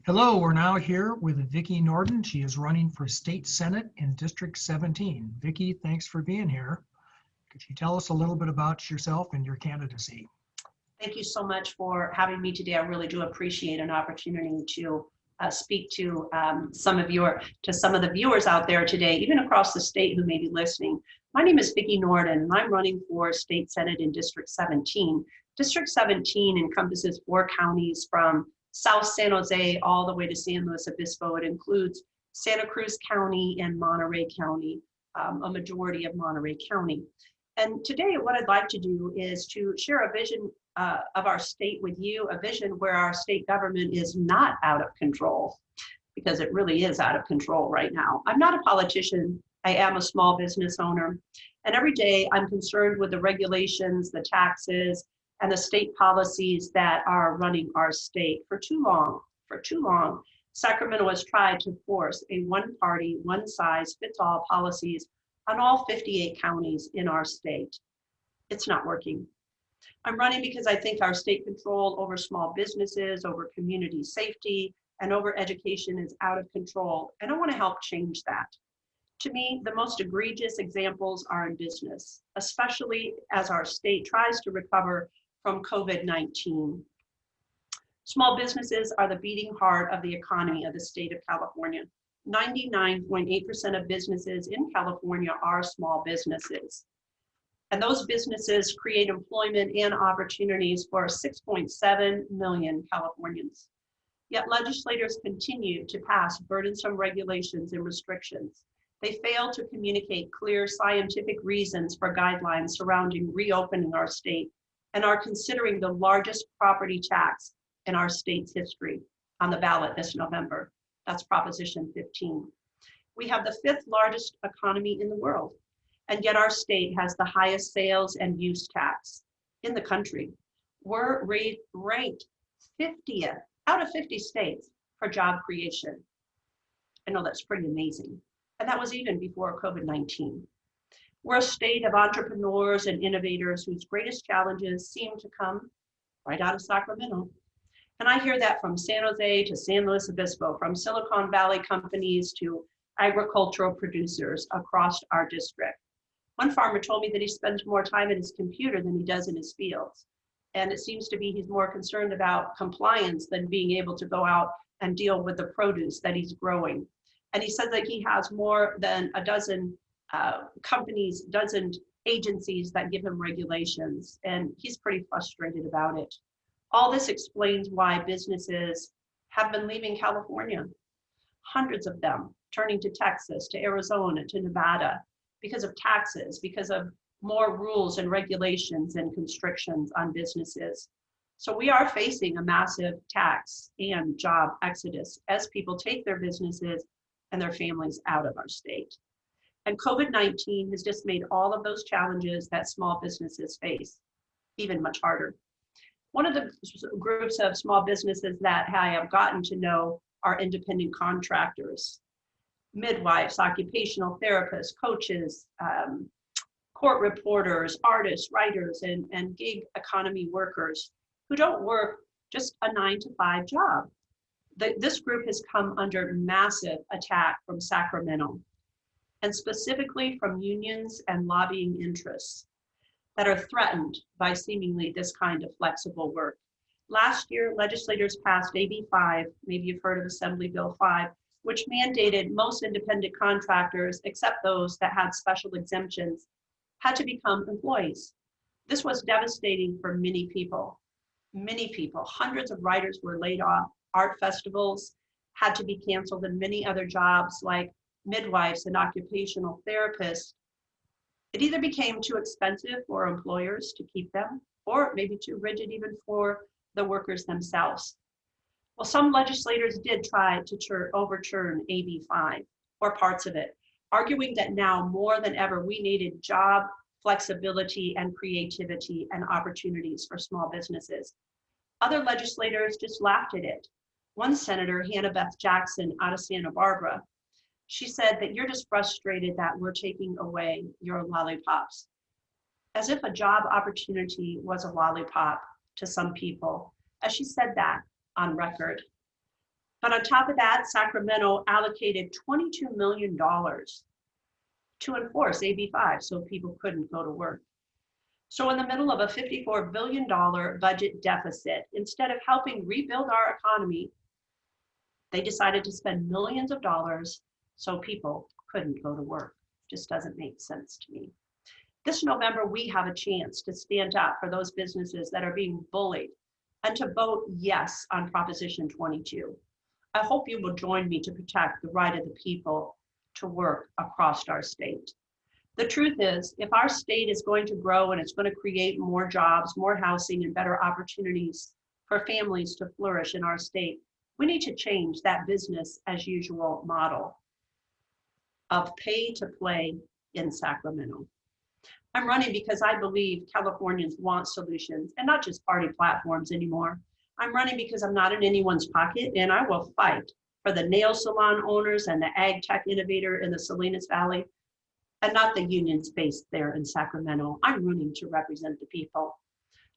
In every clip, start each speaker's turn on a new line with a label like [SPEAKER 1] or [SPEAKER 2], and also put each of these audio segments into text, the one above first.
[SPEAKER 1] Hello, we're now here with Vicki Nohrden. She is running for State Senate in District 17. Vicki, thanks for being here. Could you tell us a little bit about yourself and your candidacy?
[SPEAKER 2] Thank you so much for having me today. I really do appreciate an opportunity to speak to some of the viewers out there today, even across the state who may be listening. My name is Vicki Nohrden, and I'm running for State Senate in District 17. District 17 encompasses 4 counties from South San Jose all the way to San Luis Obispo. It includes Santa Cruz County and Monterey County, a majority of Monterey County. And today what I'd like to do is to share a vision of our state with you, a vision where our state government is not out of control, because it really is out of control right now. I'm not a politician. I am a small business owner. And every day I'm concerned with the regulations, the taxes, and the state policies that are running our state. For too long, Sacramento has tried to force a one-party, one-size-fits-all policies on all 58 counties in our state. It's not working. I'm running because I think our state control over small businesses, over community safety, and over education is out of control, and I want to help change that. To me, the most egregious examples are in business, especially as our state tries to recover from COVID-19. Small businesses are the beating heart of the economy of the state of California. 99.8% of businesses in California are small businesses. And those businesses create employment and opportunities for 6.7 million Californians. Yet legislators continue to pass burdensome regulations and restrictions. They fail to communicate clear scientific reasons for guidelines surrounding reopening our state, and are considering the largest property tax in our state's history on the ballot this November. That's Proposition 15. We have the 5th largest economy in the world, and yet our state has the highest sales and use tax in the country. We're ranked 50th out of 50 states for job creation. I know that's pretty amazing. And that was even before COVID-19. We're a state of entrepreneurs and innovators whose greatest challenges seem to come right out of Sacramento. And I hear that from San Jose to San Luis Obispo, from Silicon Valley companies to agricultural producers across our district. One farmer told me that he spends more time at his computer than he does in his fields. And it seems to be he's more concerned about compliance than being able to go out and deal with the produce that he's growing. And he said that he has more than a dozen companies, dozen agencies that give him regulations, and he's pretty frustrated about it. All this explains why businesses have been leaving California, hundreds of them turning to Texas, to Arizona, to Nevada, because of taxes, because of more rules and regulations and constrictions on businesses. So we are facing a massive tax and job exodus as people take their businesses and their families out of our state. And COVID-19 has just made all of those challenges that small businesses face even much harder. One of the groups of small businesses that I have gotten to know are independent contractors, midwives, occupational therapists, coaches, court reporters, artists, writers, and gig economy workers who don't work just a 9-to-5 job. This group has come under massive attack from Sacramento, and specifically from unions and lobbying interests that are threatened by seemingly this kind of flexible work. Last year, legislators passed AB 5, maybe you've heard of Assembly Bill 5, which mandated most independent contractors, except those that had special exemptions, had to become employees. This was devastating for many people. Hundreds of writers were laid off. Art festivals had to be canceled, and many other jobs like midwives and occupational therapists. It either became too expensive for employers to keep them, or maybe too rigid even for the workers themselves. Well, some legislators did try to overturn AB 5 or parts of it, arguing that now more than ever we needed job flexibility and creativity and opportunities for small businesses. Other legislators just laughed at it. One senator, Hannah Beth Jackson out of Santa Barbara, she said that you're just frustrated that we're taking away your lollipops. As if a job opportunity was a lollipop to some people, as she said that on record. But on top of that, Sacramento allocated $22 million to enforce AB 5 so people couldn't go to work. So in the middle of a $54 billion budget deficit, instead of helping rebuild our economy, they decided to spend millions of dollars so people couldn't go to work. Just doesn't make sense to me. This November, we have a chance to stand up for those businesses that are being bullied and to vote yes on Proposition 22. I hope you will join me to protect the right of the people to work across our state. The truth is, if our state is going to grow and it's going to create more jobs, more housing, and better opportunities for families to flourish in our state, we need to change that business as usual model of pay to play in Sacramento. I'm running because I believe Californians want solutions and not just party platforms anymore. I'm running because I'm not in anyone's pocket, and I will fight for the nail salon owners and the ag tech innovator in the Salinas Valley, and not the unions based there in Sacramento. I'm running to represent the people.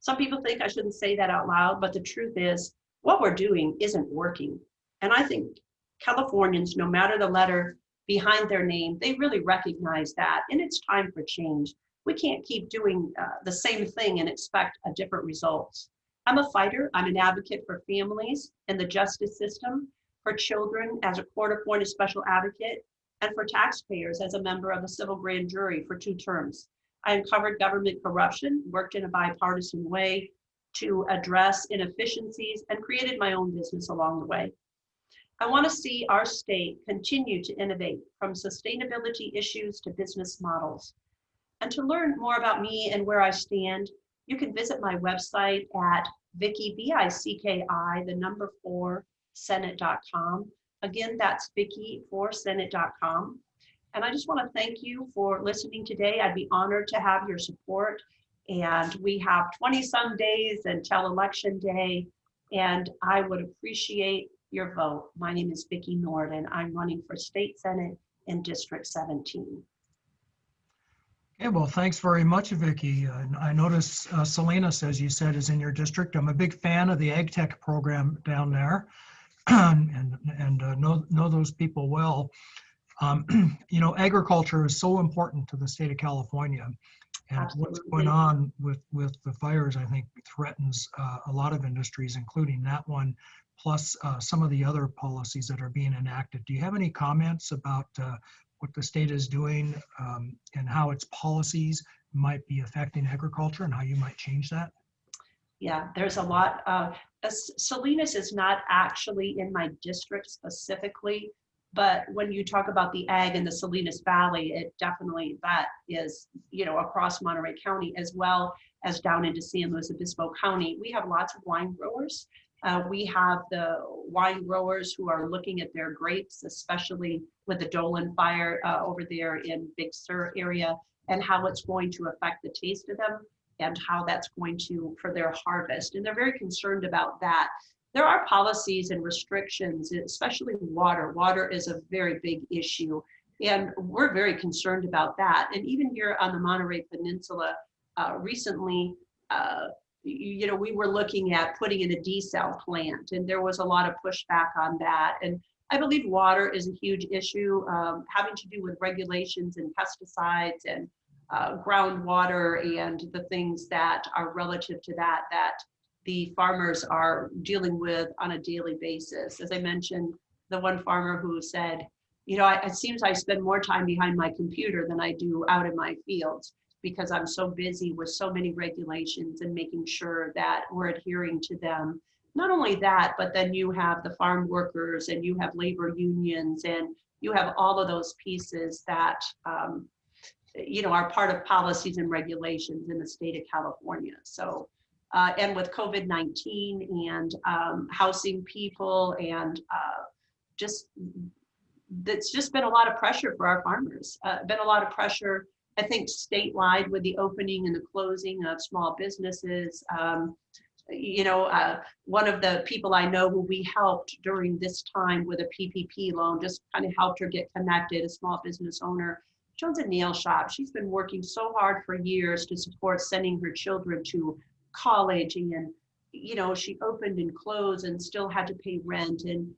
[SPEAKER 2] Some people think I shouldn't say that out loud, but the truth is what we're doing isn't working. And I think Californians, no matter the letter behind their name, they really recognize that, and it's time for change. We can't keep doing the same thing and expect a different result. I'm a fighter. I'm an advocate for families in the justice system, for children as a court-appointed special advocate, and for taxpayers as a member of a civil grand jury for 2 terms. I uncovered government corruption, worked in a bipartisan way to address inefficiencies, and created my own business along the way. I want to see our state continue to innovate from sustainability issues to business models. And to learn more about me and where I stand, you can visit my website at Vicki, V-I-C-K-I, the number 4, Senate.com. Again, that's Vicki4Senate.com. And I just want to thank you for listening today. I'd be honored to have your support. And we have 20-some days until Election Day, and I would appreciate your vote. My name is Vicki Nohrden. I'm running for State Senate in District 17.
[SPEAKER 1] Okay, well, thanks very much, Vicki. I notice Salinas, as you said, is in your district. I'm a big fan of the Ag Tech program down there, and know those people well. You know, agriculture is so important to the state of California, and
[SPEAKER 2] Absolutely.
[SPEAKER 1] what's going on with the fires, I think, threatens a lot of industries, including that one, plus some of the other policies that are being enacted. Do you have any comments about what the state is doing and how its policies might be affecting agriculture and how you might change that?
[SPEAKER 2] Yeah, there's a lot. Salinas is not actually in my district specifically, but when you talk about the ag in the Salinas Valley, it definitely, that is, you know, across Monterey County as well as down into San Luis Obispo County. We have lots of wine growers. We have the wine growers who are looking at their grapes, especially with the Dolan fire over there in Big Sur area, and how it's going to affect the taste of them and how that's going to, for their harvest. And they're very concerned about that. There are policies and restrictions, especially water. Water is a very big issue, and we're very concerned about that. And even here on the Monterey Peninsula, recently, you know, we were looking at putting in a desal plant, and there was a lot of pushback on that. And I believe water is a huge issue, having to do with regulations and pesticides and groundwater and the things that are relative to that, that the farmers are dealing with on a daily basis. As I mentioned, the one farmer who said, you know, it seems I spend more time behind my computer than I do out in my fields, because I'm so busy with so many regulations and making sure that we're adhering to them. Not only that, but then you have the farm workers and you have labor unions and you have all of those pieces that, you know, are part of policies and regulations in the state of California. So, and with COVID-19 and housing people and it's just been a lot of pressure for our farmers. Been a lot of pressure, I think, statewide with the opening and the closing of small businesses. You know, one of the people I know who we helped during this time with a PPP loan, just kind of helped her get connected, a small business owner. She owns a nail shop. She's been working so hard for years to support sending her children to college, and, you know, she opened and closed and still had to pay rent. And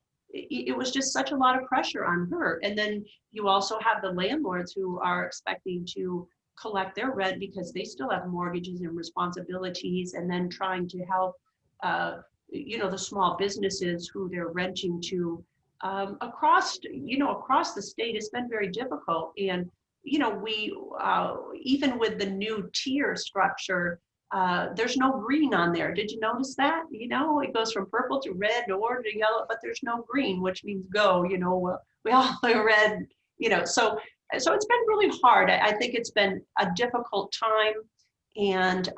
[SPEAKER 2] it was just such a lot of pressure on her. And then you also have the landlords who are expecting to collect their rent because they still have mortgages and responsibilities, and then trying to help, the small businesses who they're renting to across the state. It's been very difficult. And, we, even with the new tier structure, there's no green on there. Did you notice that? It goes from purple to red to orange to yellow, but there's no green, which means go. We all red. So it's been really hard. I think it's been a difficult time, and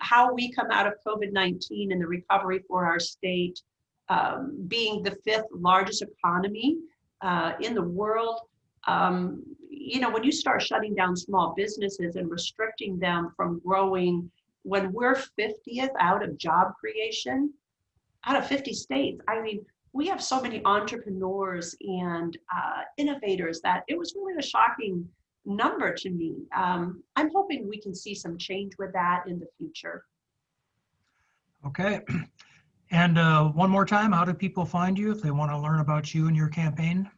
[SPEAKER 2] how we come out of COVID-19 and the recovery for our state, being the 5th largest economy in the world. When you start shutting down small businesses and restricting them from growing, when we're 50th out of job creation, out of 50 states, I mean, we have so many entrepreneurs and innovators that it was really a shocking number to me. I'm hoping we can see some change with that in the future.
[SPEAKER 1] Okay. And one more time, how do people find you if they want to learn about you and your campaign?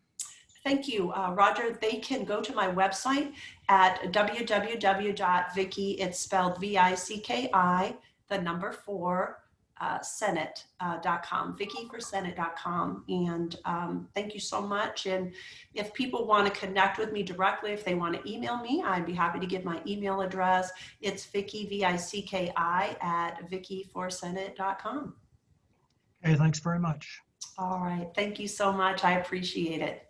[SPEAKER 2] Thank you, Roger. They can go to my website at www.vicki, it's spelled VICKI, the number 4, Senate.com, VickiForSenate.com. And thank you so much. And if people want to connect with me directly, if they want to email me, I'd be happy to give my email address. It's Vicki, VICKI, at VickiForSenate.com.
[SPEAKER 1] Okay, thanks very much.
[SPEAKER 2] All right. Thank you so much. I appreciate it.